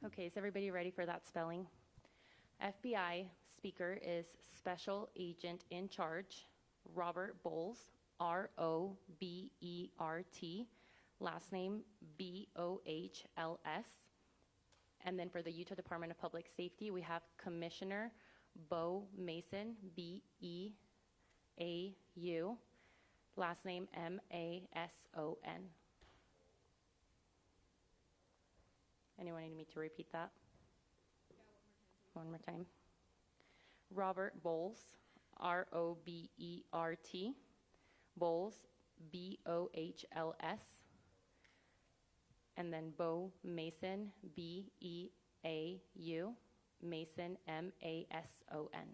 Okay, is everybody ready for that spelling? FBI speaker is Special Agent in Charge Robert Bohls, R-O-B-E-R-T, last name B-O-H-L-S. And then for the Utah Department of Public Safety, we have Commissioner Beau Mason, B-E-A-U, last name M-A-S-O-N. Anyone need me to repeat that? Yeah, one more time. Robert Bohls, R-O-B-E-R-T, Bohls, B-O-H-L-S, and then Beau Mason, B-E-A-U, Mason, M-A-S-O-N.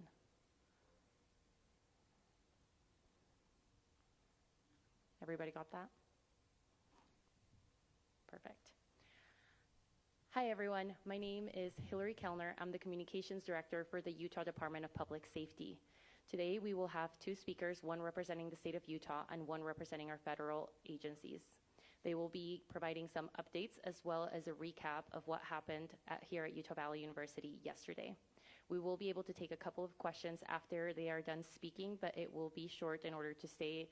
Everybody got that? Perfect. Hi, everyone. My name is Hillary Kellner. I'm the Communications Director for the Utah Department of Public Safety. Today, we will have two speakers, one representing the state of Utah and one representing our federal agencies. They will be providing some updates as well as a recap of what happened here at Utah Valley University yesterday. We will be able to take a couple of questions after they are done speaking, but it will be short in order to stay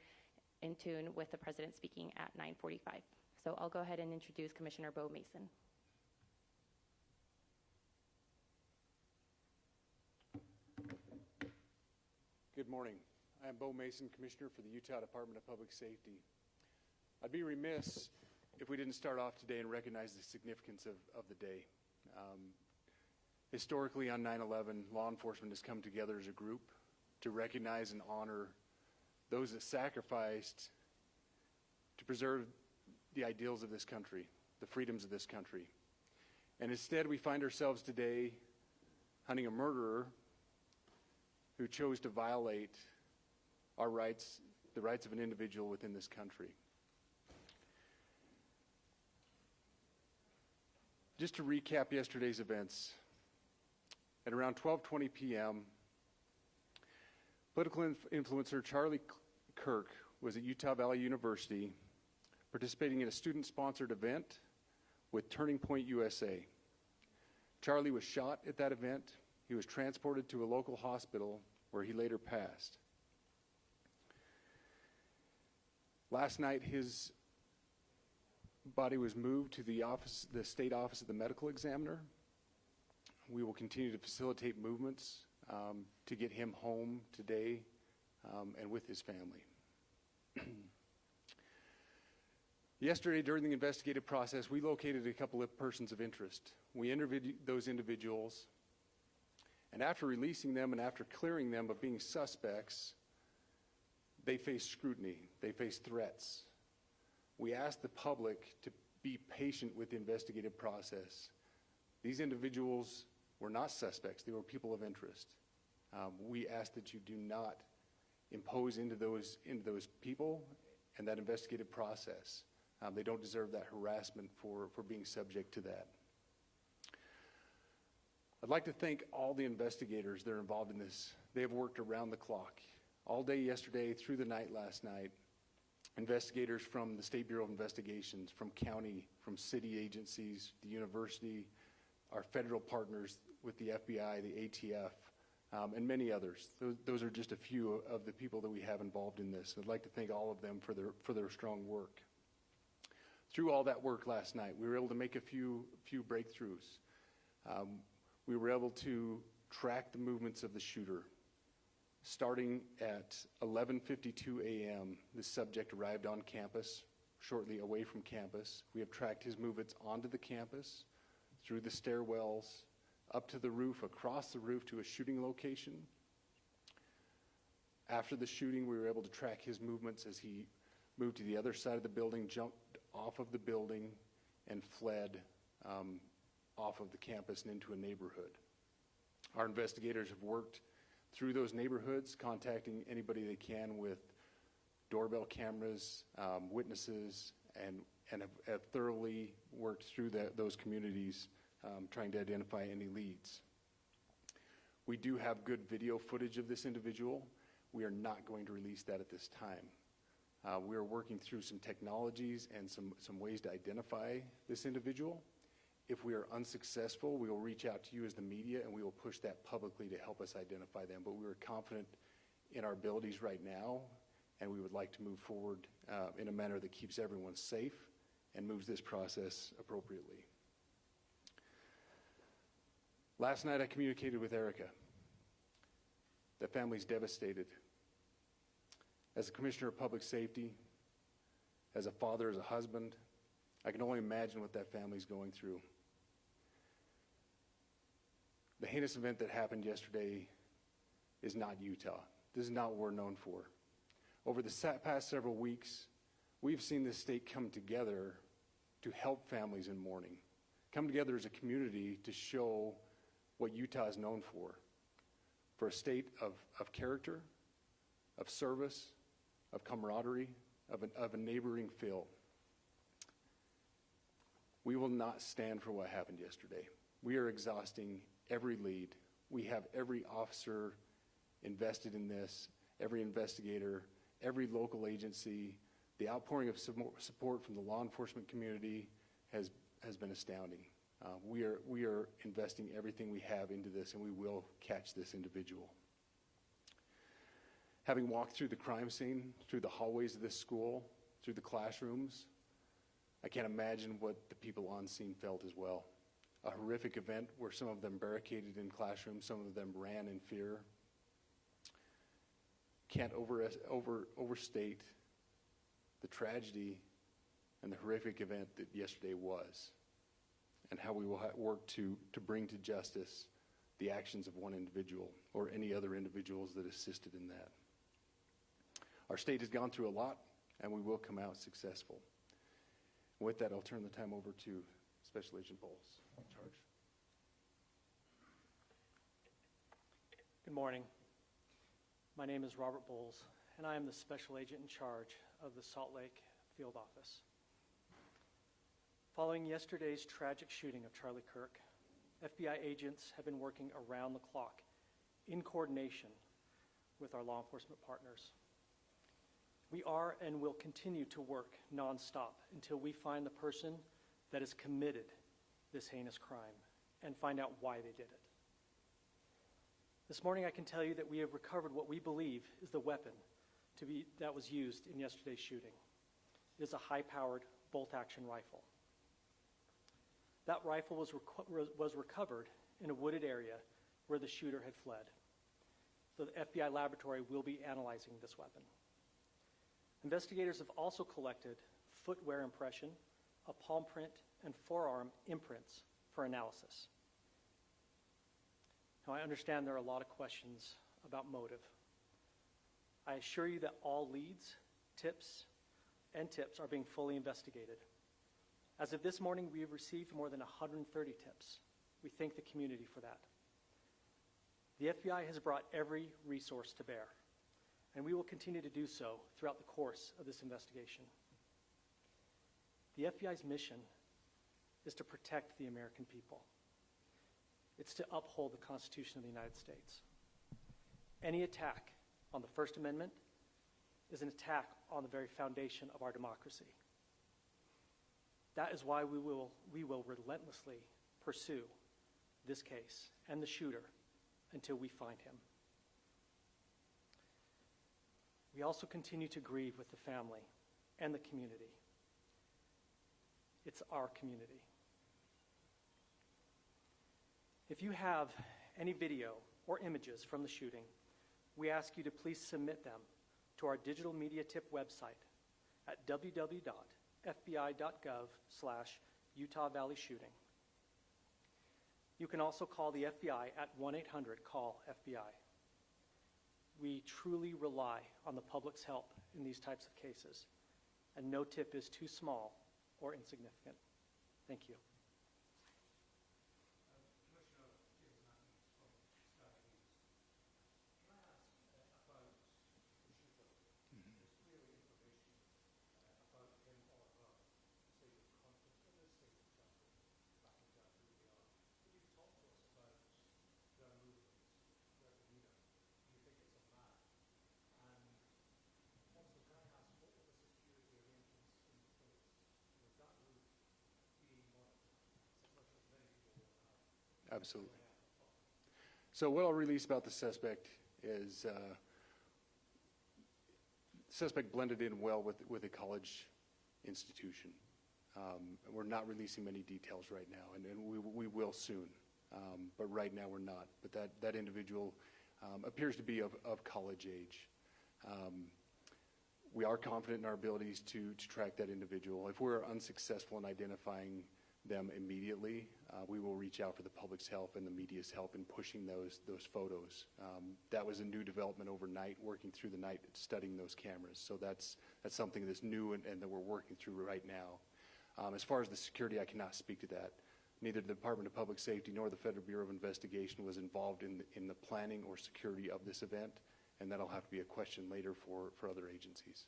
in tune with the president speaking at 9:45. So I'll go ahead and introduce Commissioner Beau Mason. Good morning. I am Beau Mason, Commissioner for the Utah Department of Public Safety. I'd be remiss if we didn't start off today and recognize the significance of the day. Historically, on 9/11, law enforcement has come together as a group to recognize and honor those that sacrificed to preserve the ideals of this country, the freedoms of this country. And instead, we find ourselves today hunting a murderer who chose to violate our rights, the rights of an individual within this country. Just to recap yesterday's events, at around 12:20 p.m., political influencer Charlie Kirk was at Utah Valley University participating in a student-sponsored event with Turning Point USA. Charlie was shot at that event. He was transported to a local hospital where he later passed. Last night, his body was moved to the state office of the medical examiner. We will continue to facilitate movements to get him home today and with his family. Yesterday, during the investigative process, we located a couple of persons of interest. We interviewed those individuals, and after releasing them and after clearing them of being suspects, they face scrutiny, they face threats. We asked the public to be patient with the investigative process. These individuals were not suspects, they were people of interest. We ask that you do not impose into those people and that investigative process. They don't deserve that harassment for being subject to that. I'd like to thank all the investigators that are involved in this. They have worked around the clock, all day yesterday, through the night last night. Investigators from the State Bureau of Investigations, from county, from city agencies, the university, our federal partners with the FBI, the ATF, and many others. Those are just a few of the people that we have involved in this. I'd like to thank all of them for their strong work. Through all that work last night, we were able to make a few breakthroughs. We were able to track the movements of the shooter. Starting at 11:52 a.m., the subject arrived on campus, shortly away from campus. We have tracked his movements onto the campus, through the stairwells, up to the roof, across the roof to a shooting location. After the shooting, we were able to track his movements as he moved to the other side of the building, jumped off of the building, and fled off of the campus and into a neighborhood. Our investigators have worked through those neighborhoods, contacting anybody they can with doorbell cameras, witnesses, and have thoroughly worked through those communities, trying to identify any leads. We do have good video footage of this individual. We are not going to release that at this time. We are working through some technologies and some ways to identify this individual, If we are unsuccessful, we will reach out to you as the media and we will push that publicly to help us identify them. But we are confident in our abilities right now, and we would like to move forward in a manner that keeps everyone safe and moves this process appropriately. Last night I communicated with Erica. That family's devastated. As a commissioner of public safety, as a father, as a husband, I can only imagine what that family's going through. The heinous event that happened yesterday is not Utah. This is not what we're known for. Over the past several weeks, we've seen this state come together to help families in mourning, come together as a community to show what Utah is known for a state of character, of service, of camaraderie, of a neighboring feel. We will not stand for what happened yesterday. We are exhausting every lead. We have every officer invested in this, every investigator, every local agency. The outpouring of support from the law enforcement community has been astounding. We are investing everything we have into this, and we will catch this individual. Having walked through the crime scene, through the hallways of this school, through the classrooms, I can't imagine what the people on scene felt as well. A horrific event where some of them barricaded in classrooms, some of them ran in fear. Can't overstate the tragedy and the horrific event that yesterday was, and how we will work to bring to justice the actions of one individual or any other individuals that assisted in that. Our state has gone through a lot, and we will come out successful. With that, I'll turn the time over to Special Agent Bohls. Charge. Good morning. My name is Robert Bohls, and I am the Special Agent in charge of the Salt Lake Field Office. Following yesterday's tragic shooting of Charlie Kirk, FBI agents have been working around the clock in coordination with our law enforcement partners. We are and will continue to work nonstop until we find the person that has committed this heinous crime and find out why they did it. This morning I can tell you that we have recovered what we believe is the weapon that was used in yesterday's shooting. It is a high-powered bolt-action rifle. That rifle was recovered in a wooded area where the shooter had fled. So the FBI laboratory will be analyzing this weapon. Investigators have also collected footwear impression, a palm print, and forearm imprints for analysis. Now, I understand there are a lot of questions about motive. I assure you that all leads, tips are being fully investigated. As of this morning, we have received more than 130 tips. We thank the community for that. The FBI has brought every resource to bear, and we will continue to do so throughout the course of this investigation. The FBI's mission is to protect the American people. It's to uphold the Constitution of the United States. Any attack on the First Amendment is an attack on the very foundation of our democracy. That is why we will relentlessly pursue this case and the shooter until we find him. We also continue to grieve with the family and the community. It's our community. If you have any video or images from the shooting, we ask you to please submit them to our digital media tip website at www.fbi.gov/Utah Valley Shooting. You can also call the FBI at 1-800-CALL-FBI. We truly rely on the public's help in these types of cases, and no tip is too small or insignificant. Thank you. Absolutely. So what I'll release about the suspect is suspect blended in well with a college institution. We're not releasing many details right now, and we will soon. But right now we're not. But that individual appears to be of college age. We are confident in our abilities to track that individual. If we're unsuccessful in identifying them immediately, we will reach out for the public's help and the media's help in pushing those photos. That was a new development overnight, working through the night, studying those cameras. So that's something that's new and that we're working through right now. As far as the security, I cannot speak to that. Neither the Department of Public Safety nor the Federal Bureau of Investigation was involved in the planning or security of this event, and that'll have to be a question later for other agencies.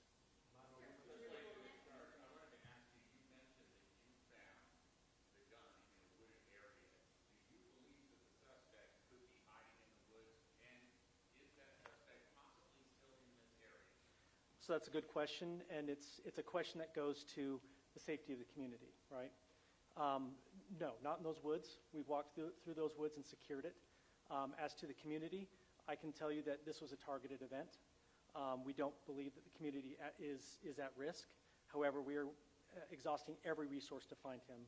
So that's a good question, and it's a question that goes to the safety of the community, right? No, not in those woods. We've walked through those woods and secured it. As to the community, I can tell you that this was a targeted event. We don't believe that the community is at risk. However, we are exhausting every resource to find him,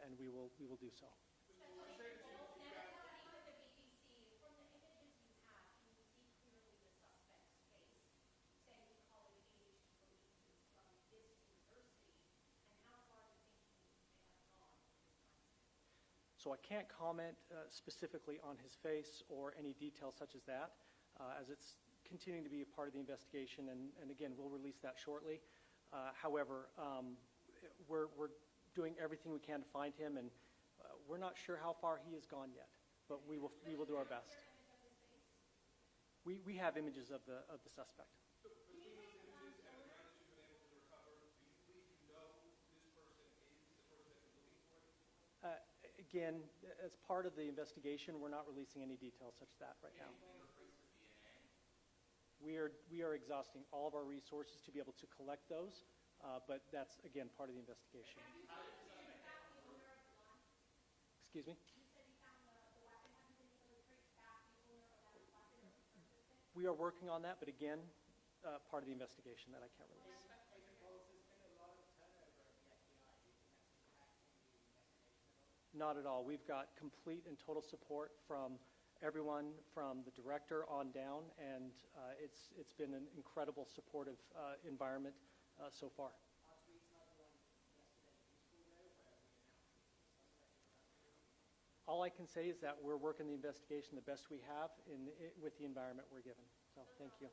and we will do so. So I can't comment specifically on his face or any details such as that, as it's continuing to be a part of the investigation, and again, we'll release that shortly. However, we're doing everything we can to find him, and we're not sure how far he has gone yet, but we will do our best. We have images of the suspect. Again, as part of the investigation, we're not releasing any details such as that right now. We are exhausting all of our resources to be able to collect those, but that's, again, part of the investigation. Excuse me? We are working on that, but again, part of the investigation that I can't release. Not at all. We've got complete and total support from everyone, from the director on down, and it's been an incredible supportive environment so far. All I can say is that we're working the investigation the best we have with the environment we're given. So thank you.